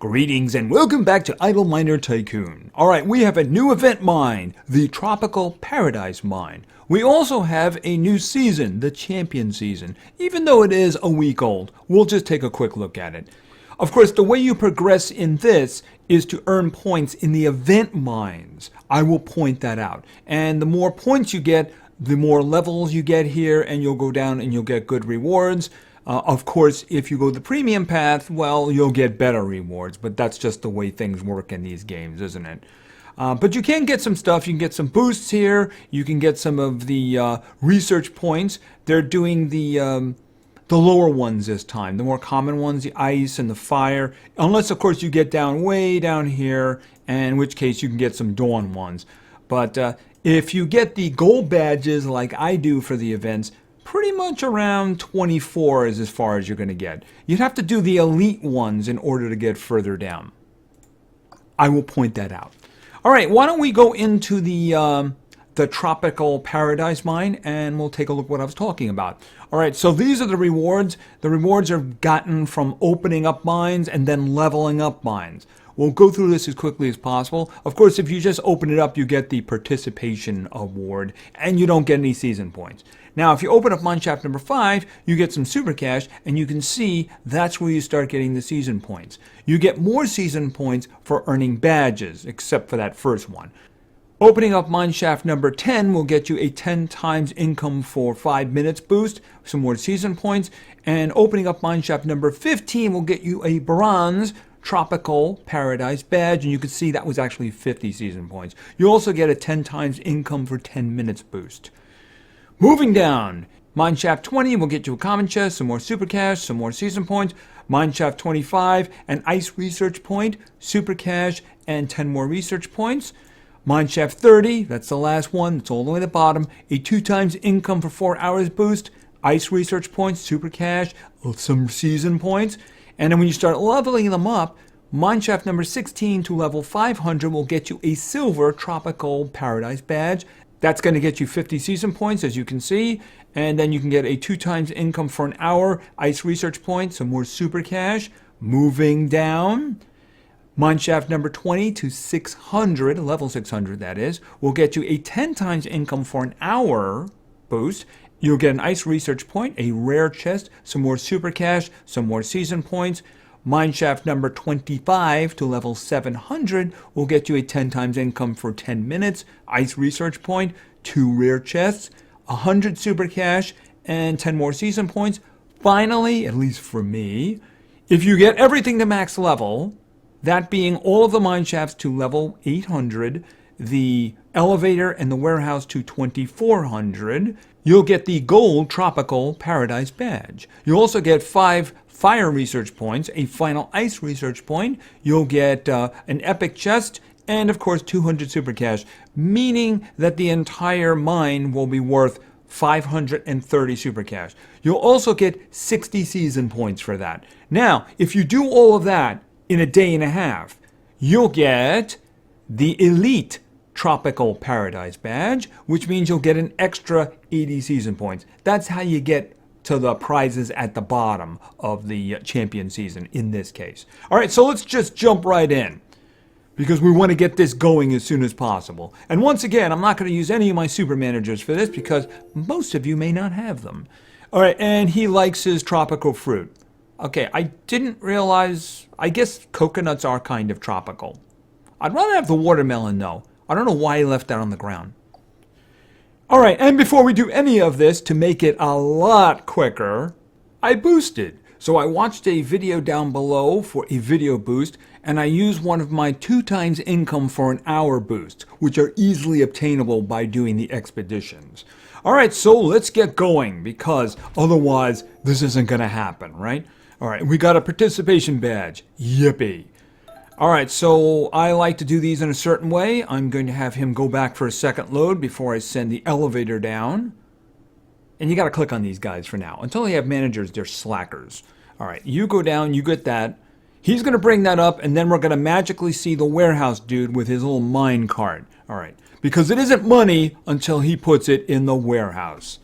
Greetings and welcome back to Idle Miner Tycoon. Alright, we have a new event mine, the Tropical Paradise Mine. We also have a new season, the Champion Season. Even though it is a week old, we'll just take a quick look at it. Of course, the way you progress in this is to earn points in the event mines. I will point that out. And the more points you get, the more levels you get here, and you'll go down and you'll get good rewards. Of course, if you go the premium path, well, you'll get better rewards, but that's just the way things work in these games, isn't it? But you can get some stuff. You can get some boosts here. You can get some of the research points. They're doing the lower ones this time, the more common ones, the ice and the fire, unless, of course, you get down way down here, in which case you can get some dawn ones. But if you get the gold badges like I do for the events, pretty much around 24 is as far as you're going to get. You'd have to do the elite ones in order to get further down. I will point that out. All right, why don't we go into the Tropical Paradise Mine, and we'll take a look at what I was talking about. All right, so these are the rewards. The rewards are gotten from opening up mines and then leveling up mines. We'll go through this as quickly as possible. Of course, if you just open it up, you get the participation award, and you don't get any season points. Now, if you open up mine shaft number 5, you get some super cash, and you can see that's where you start getting the season points. You get more season points for earning badges, except for that first one. Opening up mine shaft number 10 will get you a 10 times income for 5 minutes boost, some more season points, and opening up mine shaft number 15 will get you a bronze Tropical Paradise badge, and you can see that was actually 50 season points. You also get a 10 times income for 10 minutes boost. Moving down, mine shaft 20 will get you a common chest, some more super cash, some more season points. Mine shaft 25, an ice research point, super cash, and 10 more research points. Mine shaft 30, that's the last one, it's all the way at the bottom, a 2 times income for 4 hours boost, ice research points, super cash, some season points. And then when you start leveling them up, mine shaft number 16 to level 500 will get you a silver Tropical Paradise badge. That's going to get you 50 season points, as you can see. And then you can get a 2 times income for an hour, ice research points, some more super cash. Moving down, mine shaft number 20 to 600, level 600 that is, will get you a 10 times income for an hour boost. You'll get an ice research point, a rare chest, some more super cash, some more season points. Mine shaft number 25 to level 700 will get you a 10 times income for 10 minutes, ice research point, 2 rare chests, 100 super cash, and 10 more season points. Finally, at least for me, if you get everything to max level, that being all of the mine shafts to level 800, the elevator and the warehouse to 2400, you'll get the gold Tropical Paradise badge. You'll also get 5 fire research points, a final ice research point. You'll get an epic chest, and of course 200 super cash, meaning that the entire mine will be worth 530 super cash. You'll also get 60 season points for that. Now, if you do all of that in a day and a half, you'll get the elite Tropical Paradise badge, which means you'll get an extra 80 season points. That's how you get to the prizes at the bottom of the champion season in this case. All right, so let's just jump right in because we want to get this going as soon as possible. And once again, I'm not going to use any of my super managers for this because most of you may not have them. All right, and he likes his tropical fruit. Okay, I didn't realize, I guess coconuts are kind of tropical. I'd rather have the watermelon though. I don't know why he left that on the ground. All right, and before we do any of this, to make it a lot quicker, I boosted. So I watched a video down below for a video boost, and I used one of my 2 times income for an hour boost, which are easily obtainable by doing the expeditions. All right, so let's get going, because otherwise this isn't going to happen, right? All right, we got a participation badge. Yippee. All right, so I like to do these in a certain way. I'm going to have him go back for a second load before I send the elevator down. And you got to click on these guys for now. Until they have managers, they're slackers. All right, you go down, you get that. He's going to bring that up, and then we're going to magically see the warehouse dude with his little mine cart. All right, because it isn't money until he puts it in the warehouse.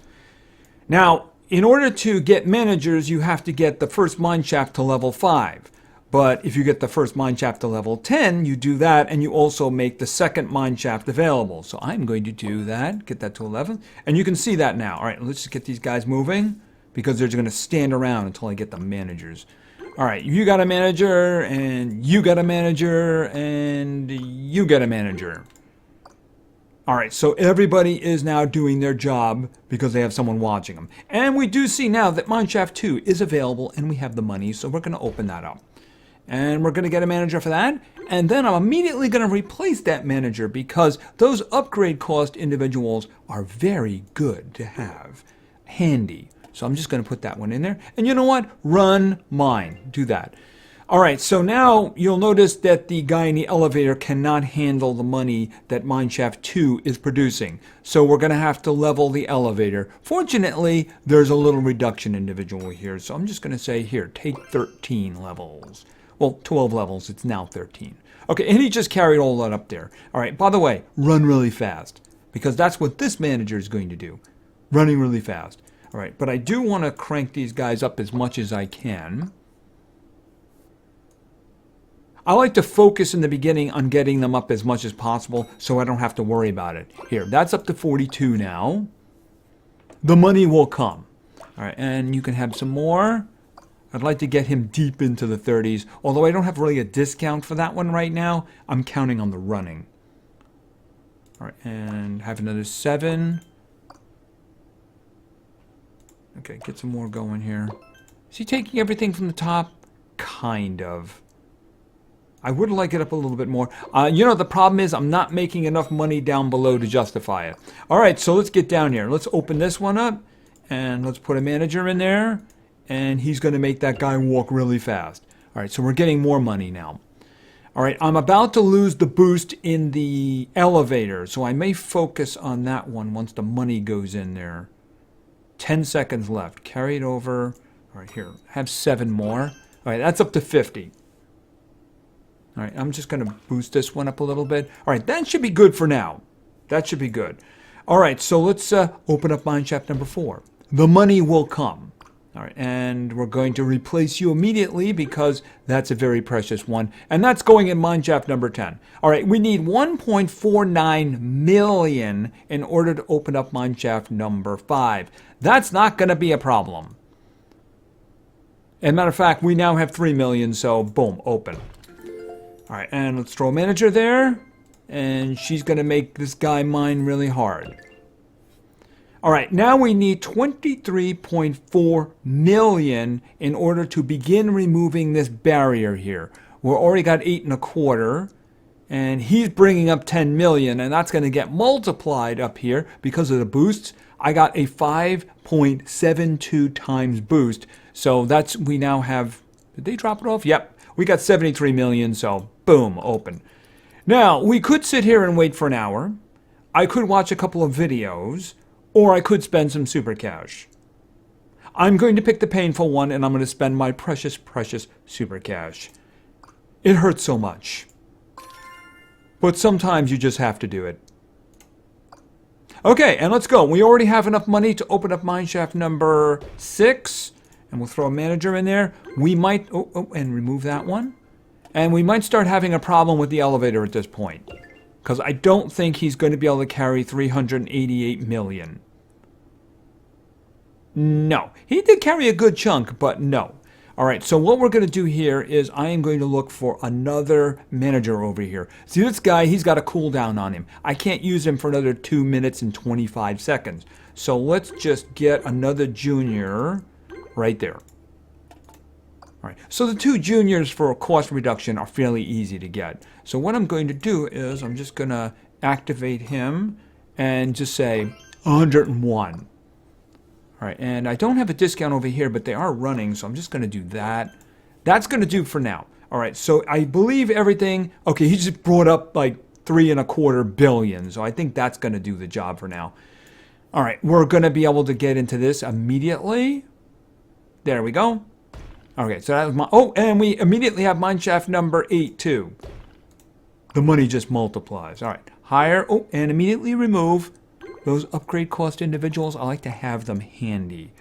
Now, in order to get managers, you have to get the first mine shaft to level 5. But if you get the first mine shaft to level 10, you do that, and you also make the second mine shaft available. So I'm going to do that, get that to 11. And you can see that now. All right, let's just get these guys moving, because they're just going to stand around until I get the managers. All right, you got a manager, and you got a manager, and you got a manager. All right, so everybody is now doing their job because they have someone watching them. And we do see now that Mineshaft 2 is available, and we have the money, so we're going to open that up. And we're going to get a manager for that. And then I'm immediately going to replace that manager because those upgrade cost individuals are very good to have. Handy. So I'm just going to put that one in there. And you know what? Run mine. Do that. All right, so now you'll notice that the guy in the elevator cannot handle the money that Mineshaft 2 is producing. So we're going to have to level the elevator. Fortunately, there's a little reduction individual here. So I'm just going to say, here, take 13 levels. Well, 12 levels. It's now 13. Okay, and he just carried all that up there. All right, by the way, run really fast. Because that's what this manager is going to do. Running really fast. All right, but I do want to crank these guys up as much as I can. I like to focus in the beginning on getting them up as much as possible so I don't have to worry about it. Here, that's up to 42 now. The money will come. All right, and you can have some more. I'd like to get him deep into the 30s, although I don't have really a discount for that one right now. I'm counting on the running. All right, and have another 7. Okay, get some more going here. Is he taking everything from the top? Kind of. I would like it up a little bit more. You know, the problem is I'm not making enough money down below to justify it. All right, so let's get down here. Let's open this one up, and let's put a manager in there, and he's going to make that guy walk really fast. All right, so we're getting more money now. All right, I'm about to lose the boost in the elevator, so I may focus on that one once the money goes in there. 10 seconds left. Carry it over. All right, here. Have 7 more. All right, that's up to 50. All right, I'm just going to boost this one up a little bit. All right, that should be good for now. That should be good. All right, so let's open up Mineshaft number 4. The money will come. All right, and we're going to replace you immediately because that's a very precious one. And that's going in Mineshaft number 10. All right, we need 1.49 million in order to open up Mineshaft number 5. That's not going to be a problem. As a matter of fact, we now have 3 million, so boom, open. All right, and let's throw a manager there. And she's going to make this guy mine really hard. All right, now we need 23.4 million in order to begin removing this barrier here. We're already got 8.25, and he's bringing up 10 million, and that's going to get multiplied up here because of the boosts. I got a 5.72 times boost, so that's, we now have, did they drop it off? Yep, we got 73 million, so boom, open. Now, we could sit here and wait for an hour. I could watch a couple of videos. Or I could spend some super cash. I'm going to pick the painful one, and I'm going to spend my precious, precious super cash. It hurts so much. But sometimes you just have to do it. Okay, and let's go. We already have enough money to open up Mineshaft number 6. And we'll throw a manager in there. We might, and remove that one. And we might start having a problem with the elevator at this point. Because I don't think he's going to be able to carry 388 million. No. He did carry a good chunk, but no. All right, so what we're going to do here is I am going to look for another manager over here. See, this guy, he's got a cooldown on him. I can't use him for another 2 minutes and 25 seconds. So let's just get another junior right there. All right, so the 2 juniors for a cost reduction are fairly easy to get. So what I'm going to do is I'm just going to activate him and just say 101. All right, and I don't have a discount over here, but they are running, so I'm just going to do that. That's going to do for now. All right, so I believe everything. Okay, he just brought up like 3.25 billion, so I think that's going to do the job for now. All right, we're going to be able to get into this immediately. There we go. Okay, so that was my... Oh, and we immediately have Mineshaft number 8, too. The money just multiplies. All right, hire. Oh, and immediately remove those upgrade cost individuals. I like to have them handy.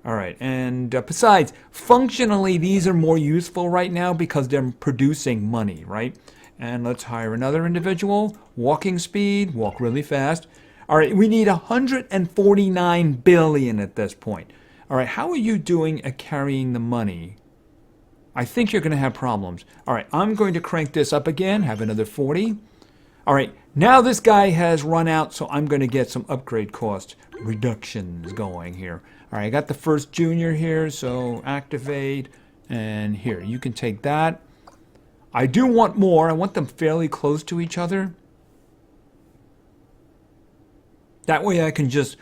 All right, and besides, functionally, these are more useful right now because they're producing money, right? And let's hire another individual. Walking speed, walk really fast. All right, we need 149 billion at this point. All right, how are you doing at carrying the money? I think you're going to have problems. All right, I'm going to crank this up again, have another 40. All right, now this guy has run out, so I'm going to get some upgrade cost reductions going here. All right, I got the first junior here, so activate, and here, you can take that. I do want more. I want them fairly close to each other. That way I can just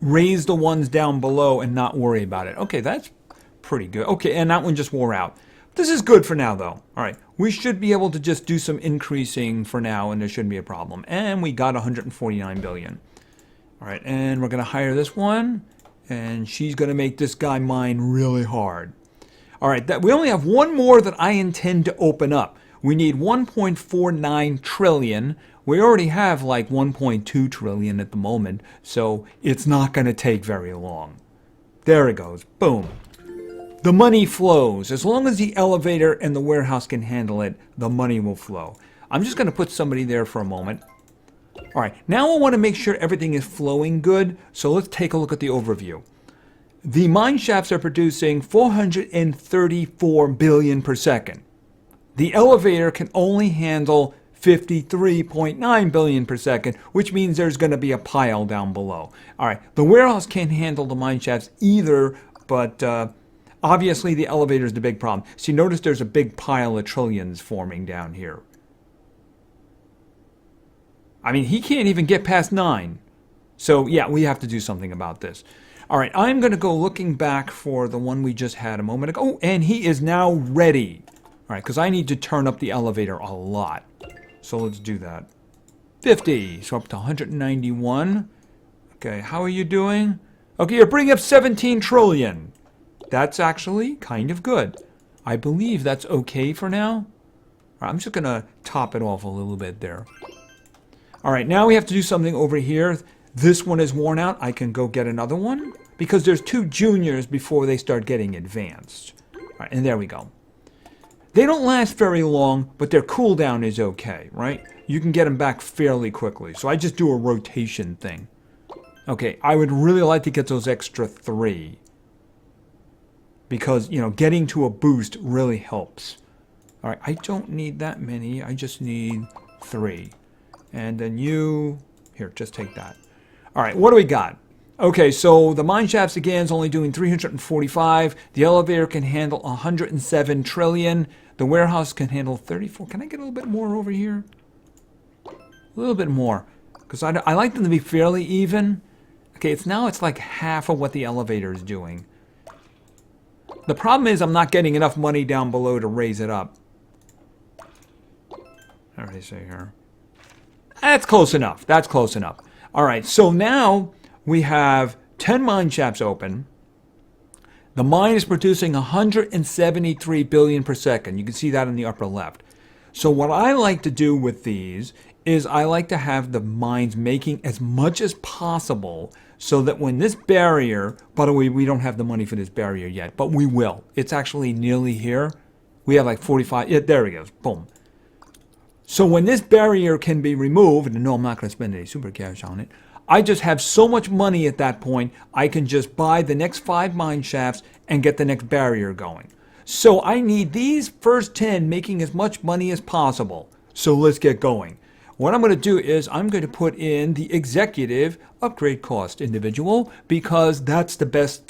raise the ones down below and not worry about it. Okay, that's pretty good. Okay, and that one just wore out. This is good for now, though. All right, we should be able to just do some increasing for now, and there shouldn't be a problem. And we got 149 billion. All right, and we're going to hire this one, and she's going to make this guy mine really hard. All right, we only have one more that I intend to open up. We need 1.49 trillion. We already have like 1.2 trillion at the moment, so it's not going to take very long. There it goes. Boom. The money flows. As long as the elevator and the warehouse can handle it, the money will flow. I'm just going to put somebody there for a moment. All right, now I want to make sure everything is flowing good, so let's take a look at the overview. The mine shafts are producing 434 billion per second. The elevator can only handle 53.9 billion per second, which means there's going to be a pile down below. All right, the warehouse can't handle the mine shafts either, but obviously the elevator is the big problem. See, notice there's a big pile of trillions forming down here. I mean, he can't even get past 9. So, yeah, we have to do something about this. All right, I'm going to go looking back for the one we just had a moment ago. Oh, and he is now ready. All right, because I need to turn up the elevator a lot. So let's do that. 50, so up to 191. Okay, how are you doing? Okay, you're bringing up 17 trillion. That's actually kind of good. I believe that's okay for now. All right, I'm just going to top it off a little bit there. All right, now we have to do something over here. This one is worn out. I can go get another one because there's 2 juniors before they start getting advanced. All right, and there we go. They don't last very long, but their cooldown is okay, right? You can get them back fairly quickly. So I just do a rotation thing. Okay, I would really like to get those extra 3. Because, you know, getting to a boost really helps. All right, I don't need that many. I just need 3. And then you... Here, just take that. All right, what do we got? Okay, so the mine shafts again is only doing 345. The elevator can handle 107 trillion. The warehouse can handle 34. Can I get a little bit more over here? A little bit more. Because I like them to be fairly even. Okay, it's like half of what the elevator is doing. The problem is I'm not getting enough money down below to raise it up. What do they say here? That's close enough. That's close enough. All right, so now we have 10 mine shafts open. The mine is producing 173 billion per second. You can see that in the upper left. So what I like to do with these is I like to have the mines making as much as possible so that when this barrier, by the way, we don't have the money for this barrier yet, but we will. It's actually nearly here. We have like 45. Yeah, there it goes. Boom. So when this barrier can be removed, and no, I'm not going to spend any super cash on it, I just have so much money at that point, I can just buy the next 5 mine shafts and get the next barrier going. So I need these first 10 making as much money as possible. So let's get going. What I'm going to do is I'm going to put in the executive upgrade cost individual because that's the best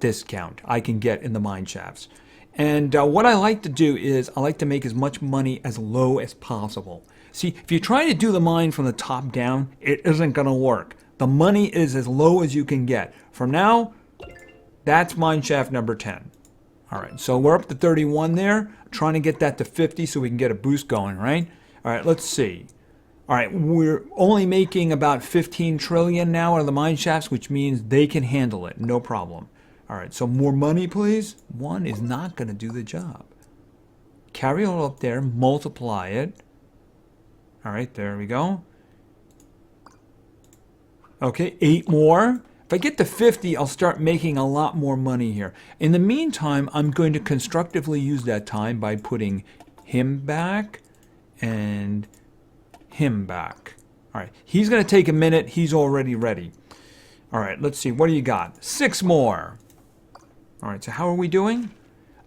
discount I can get in the mine shafts. And what I like to do is I like to make as much money as low as possible. See, if you try to do the mine from the top down, it isn't going to work. The money is as low as you can get. For now, that's mine shaft number 10. All right, so we're up to 31 there. I'm trying to get that to 50 so we can get a boost going, right? All right, let's see. All right, we're only making about 15 trillion now out of the mine shafts, which means they can handle it, no problem. All right, so more money, please. 1 is not going to do the job. Carry it up there, multiply it. All right, there we go. Okay, 8 more. If I get to 50, I'll start making a lot more money here. In the meantime, I'm going to constructively use that time by putting him back and him back. All right, he's going to take a minute. He's already ready. All right, let's see. What do you got? 6 more. All right, so how are we doing?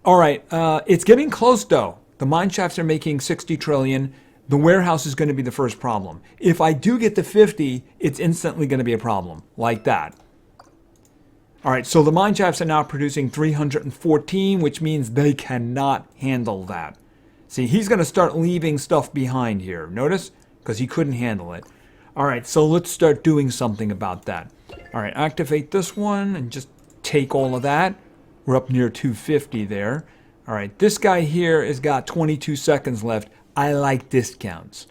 All right, it's getting close, though. The mine shafts are making 60 trillion. The warehouse is going to be the first problem. If I do get to 50, it's instantly going to be a problem, like that. All right, so the mine shafts are now producing 314, which means they cannot handle that. See, he's going to start leaving stuff behind here. Notice? Because he couldn't handle it. All right, so let's start doing something about that. All right, activate this one and just take all of that. We're up near 250 there. All right, this guy here has got 22 seconds left. I like discounts.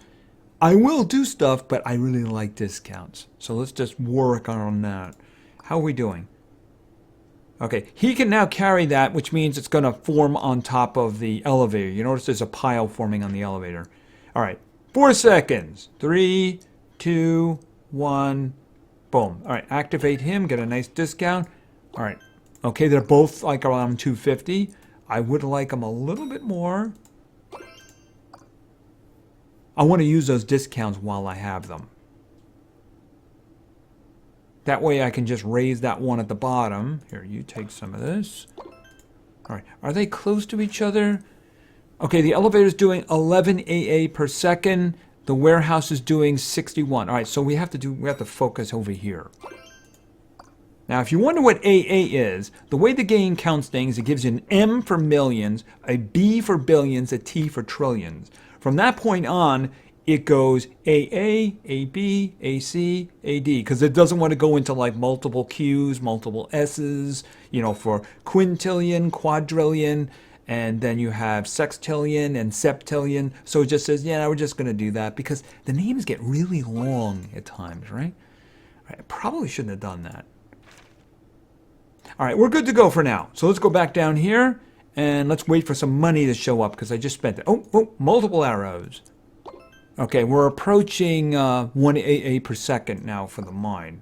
I will do stuff, but I really like discounts. So let's just work on that. How are we doing? Okay, he can now carry that, which means it's going to form on top of the elevator. You notice there's a pile forming on the elevator. All right, 4 seconds. 3, 2, 1, boom. All right, activate him, get a nice discount. All right, okay, they're both like around 250. I would like them a little bit more. I want to use those discounts while I have them. That way I can just raise that one at the bottom. Here, you take some of this. All right, are they close to each other? Okay, the elevator's doing 11 AA per second. The warehouse is doing 61. All right, so we have to focus over here. Now, if you wonder what AA is, the way the game counts things, it gives you an M for millions, a B for billions, a T for trillions. From that point on, it goes AA, AB, AC, AD, because it doesn't want to go into like multiple Qs, multiple S's, you know, for quintillion, quadrillion, and then you have sextillion and septillion. So it just says, yeah, we're just going to do that because the names get really long at times, right? I probably shouldn't have done that. All right, we're good to go for now. So let's go back down here and let's wait for some money to show up because I just spent it. Oh, multiple arrows. Okay, we're approaching 1 AA per second now for the mine.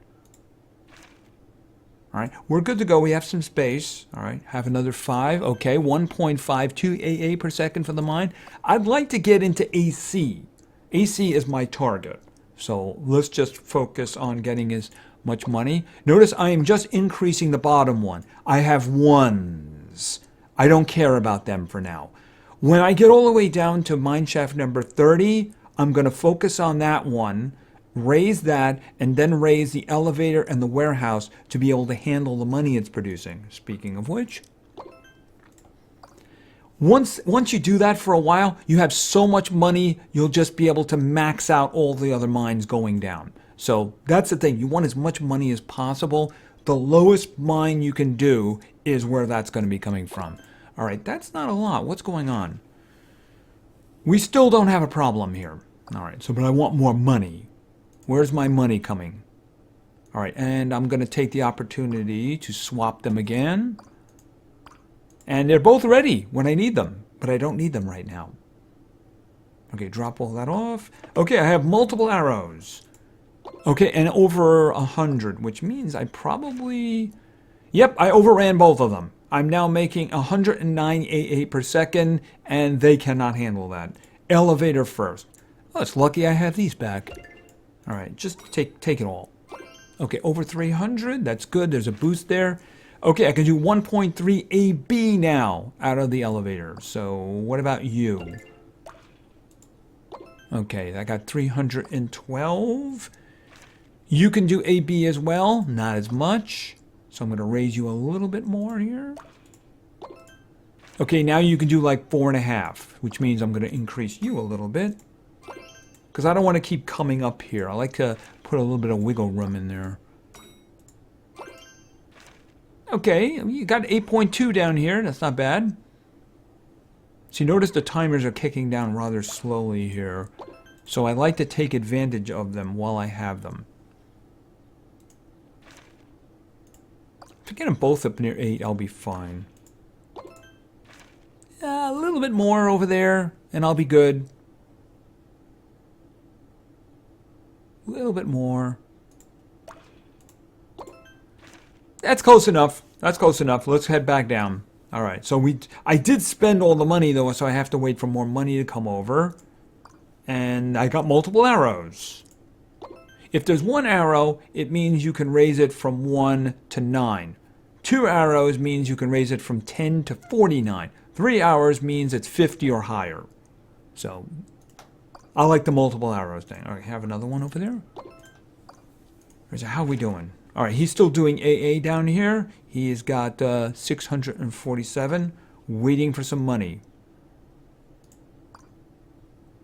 All right, we're good to go. We have some space. All right, have another 5. Okay, 1.52 AA per second for the mine. I'd like to get into AC. AC is my target. So let's just focus on getting as much money. Notice I am just increasing the bottom one. I have 1s. I don't care about them for now. When I get all the way down to mineshaft number 30, I'm going to focus on that one, raise that, and then raise the elevator and the warehouse to be able to handle the money it's producing. Speaking of which, once you do that for a while, you have so much money, you'll just be able to max out all the other mines going down. So that's the thing. You want as much money as possible. The lowest mine you can do is where that's going to be coming from. All right, that's not a lot. What's going on? We still don't have a problem here. All right, so but I want more money. Where's my money coming? All right, and I'm going to take the opportunity to swap them again. And they're both ready when I need them, but I don't need them right now. Okay, drop all that off. Okay, I have multiple arrows. Okay, and over 100, which means I probably... Yep, I overran both of them. I'm now making 109 AA per second, and they cannot handle that. Elevator first. Oh, it's lucky I have these back. All right, just take it all. Okay, over 300. That's good. There's a boost there. Okay, I can do 1.3 AB now out of the elevator. So what about you? Okay, I got 312. You can do AB as well. Not as much. So I'm going to raise you a little bit more here. Okay, now you can do like 4.5, which means I'm going to increase you a little bit. Because I don't want to keep coming up here. I like to put a little bit of wiggle room in there. Okay, you got 8.2 down here. That's not bad. So you notice the timers are kicking down rather slowly here. So I like to take advantage of them while I have them. If I get them both up near 8, I'll be fine. A little bit more over there, and I'll be good. A little bit more. That's close enough. That's close enough. Let's head back down. All right. So I did spend all the money though, so I have to wait for more money to come over. And I got multiple arrows. If there's one arrow, it means you can raise it from 1 to 9. 2 arrows means you can raise it from 10 to 49. 3 arrows means it's 50 or higher. So I like the multiple arrows thing. All right, have another one over there. How are we doing? All right, he's still doing AA down here. He's got 647, waiting for some money.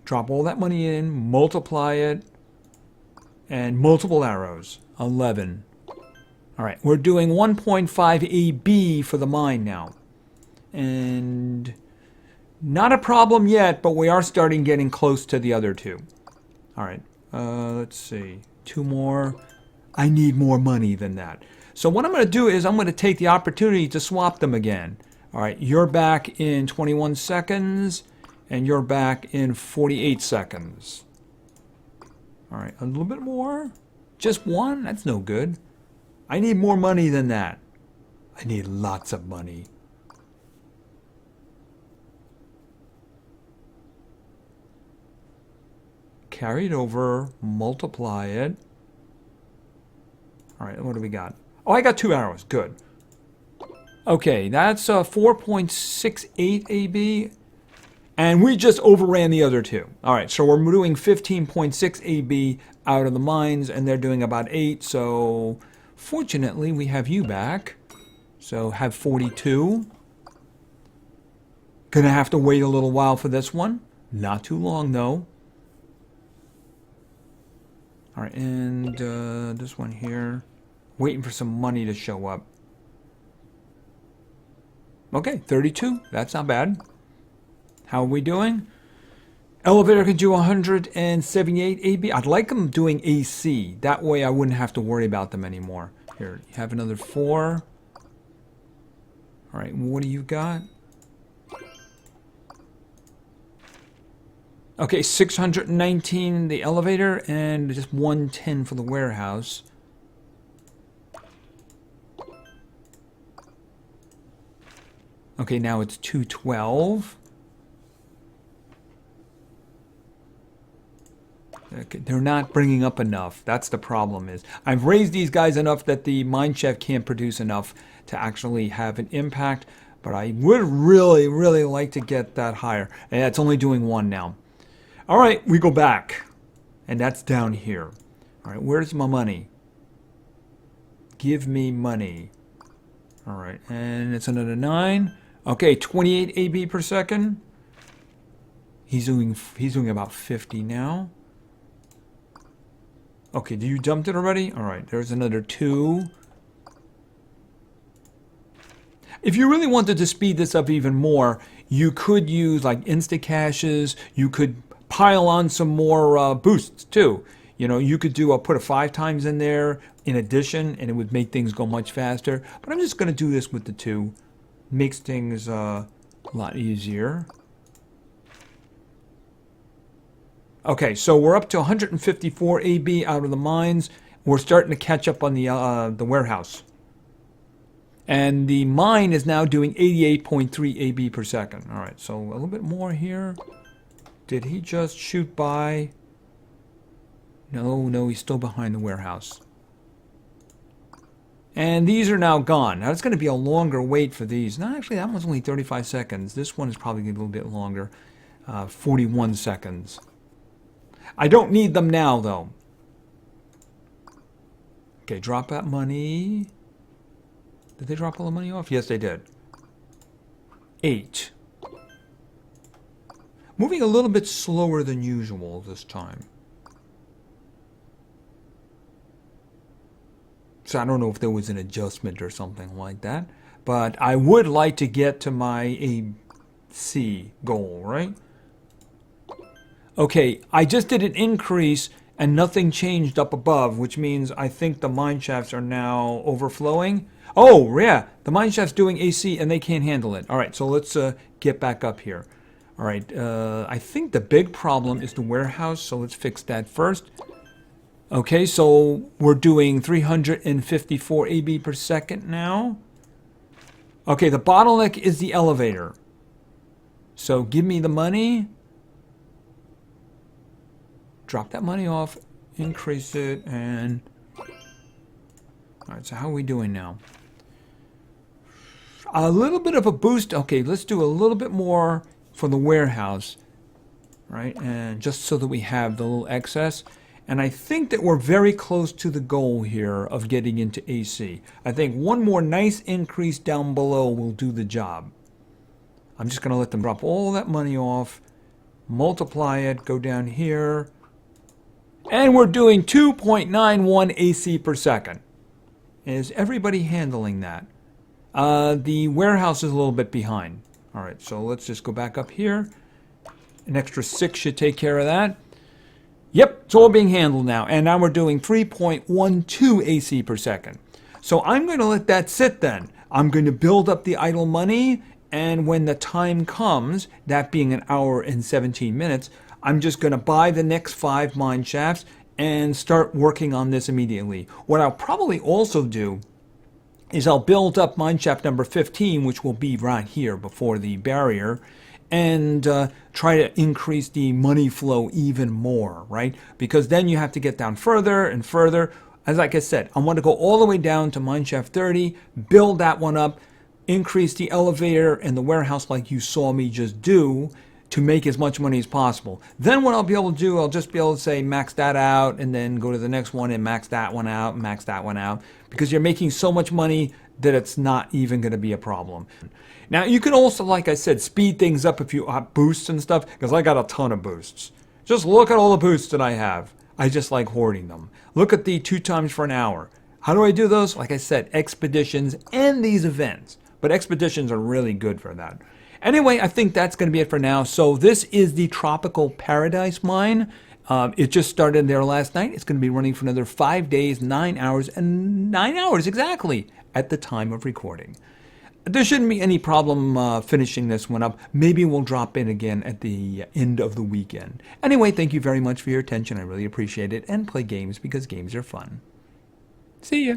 Drop all that money in, multiply it, and multiple arrows. 11. All right, we're doing 1.5 AB for the mine now. And not a problem yet, but we are starting getting close to the other two. All right, let's see. 2 more. I need more money than that. So what I'm going to do is I'm going to take the opportunity to swap them again. All right, you're back in 21 seconds, and you're back in 48 seconds. All right, a little bit more. Just 1? That's no good. I need more money than that. I need lots of money. Carry it over, multiply it. All right, what do we got? Oh, I got 2 arrows. Good. Okay, that's 4.68 AB. And we just overran the other two. All right, so we're doing 15.6 AB out of the mines, and they're doing about 8. So fortunately, we have you back. So have 42. Gonna have to wait a little while for this one. Not too long, though. All right, and this one here. Waiting for some money to show up. Okay, 32. That's not bad. How are we doing? Elevator can do 178 AB. I'd like them doing AC. That way I wouldn't have to worry about them anymore. Here, you have another 4. All right, what do you got? Okay, 619 the elevator and just 110 for the warehouse. Okay, now it's 212. Okay, they're not bringing up enough. That's the problem is. I've raised these guys enough that the mine shaft can't produce enough to actually have an impact, but I would really, really like to get that higher. And it's only doing 1 now. All right, we go back, and that's down here. All right, where's my money? Give me money. All right, and it's another 9. Okay, 28 AB per second. He's doing about 50 now. Okay, you dumped it already? All right, there's another 2. If you really wanted to speed this up even more, you could use like insta-caches. You could pile on some more boosts too. You know, you could put a 5 times in there in addition, and it would make things go much faster. But I'm just going to do this with the 2. Makes things a lot easier. Okay, so we're up to 154 AB out of the mines. We're starting to catch up on the warehouse. And the mine is now doing 88.3 AB per second. All right, so a little bit more here. Did he just shoot by? No, he's still behind the warehouse. And these are now gone. Now it's going to be a longer wait for these. No, actually, that one's only 35 seconds. This one is probably a little bit longer. 41 seconds. I don't need them now, though. Okay, drop that money. Did they drop all the money off? Yes, they did. 8. Moving a little bit slower than usual this time. So I don't know if there was an adjustment or something like that. But I would like to get to my AC goal, right? Okay, I just did an increase and nothing changed up above, which means I think the mine shafts are now overflowing. Oh, yeah, the mine shaft's doing AC and they can't handle it. All right, so let's get back up here. All right, I think the big problem is the warehouse, so let's fix that first. Okay, so we're doing 354 AB per second now. Okay, the bottleneck is the elevator. So give me the money. Drop that money off, increase it, and... Alright, so how are we doing now? A little bit of a boost. Okay, let's do a little bit more for the warehouse. Right, and just so that we have the little excess. And I think that we're very close to the goal here of getting into AC. I think one more nice increase down below will do the job. I'm just going to let them drop all that money off, multiply it, go down here, and we're doing 2.91 AC per second. Is everybody handling that? The warehouse is a little bit behind. All right, so let's just go back up here. An extra 6 should take care of that. Yep, it's all being handled now. And now we're doing 3.12 AC per second. So I'm going to let that sit then. I'm going to build up the idle money. And when the time comes, that being an hour and 17 minutes, I'm just going to buy the next 5 mine shafts and start working on this immediately. What I'll probably also do is I'll build up mine shaft number 15, which will be right here before the barrier, and try to increase the money flow even more, right? Because then you have to get down further and further. As like I said, I want to go all the way down to mineshaft 30, build that one up, increase the elevator and the warehouse like you saw me just do to make as much money as possible. Then what I'll be able to do, I'll just be able to say max that out and then go to the next one and max that one out, and max that one out, because you're making so much money that it's not even going to be a problem. Now, you can also, like I said, speed things up if you have boosts and stuff, because I got a ton of boosts. Just look at all the boosts that I have. I just like hoarding them. Look at the 2 times for an hour. How do I do those? Like I said, expeditions and these events. But expeditions are really good for that. Anyway, I think that's going to be it for now. So this is the Tropical Paradise Mine. It just started there last night. It's going to be running for another 5 days, 9 hours, and 9 hours exactly at the time of recording. There shouldn't be any problem finishing this one up. Maybe we'll drop in again at the end of the weekend. Anyway, thank you very much for your attention. I really appreciate it. And play games because games are fun. See ya.